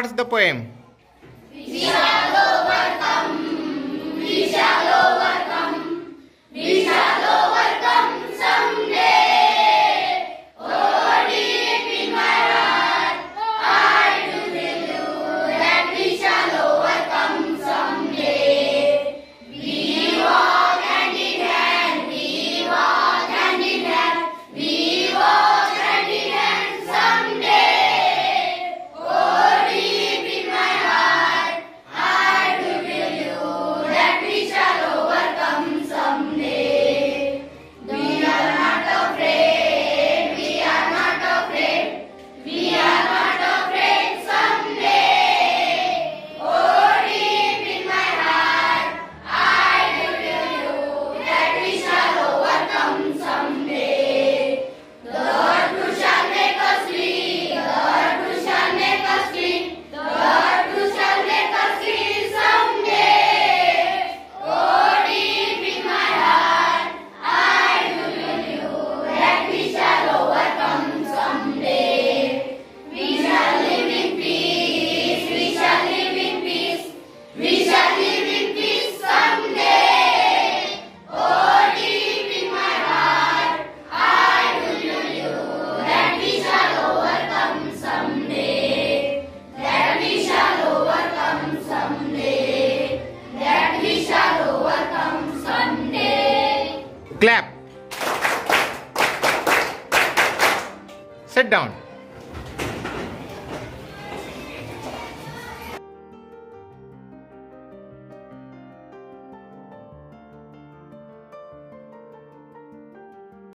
starts the poem. We shall overcome. We shall overcome. We shall overcome someday. Oh, deep in my heart, I do tell you that we shall overcome someday. We walk hand in hand. We walk hand in hand. We walk hand in hand someday. Oh, deep in my heart, I do tell you that we shall overcome someday. We are not afraid. We are not afraid. We are not afraid someday. Oh, deep in my heart, I do tell you that we shall overcome someday. The Lord who shall make us free, the Lord who shall make us free, the Lord who shall make us free someday. Oh, deep in my heart, I do tell you that we shall overcome someday. We shall live in peace, we shall live in peace, we shall live in peace someday. Oh, deep in my heart, I do tell you that we shall overcome someday. That we shall overcome someday. That we shall overcome someday. Clap. Sit down.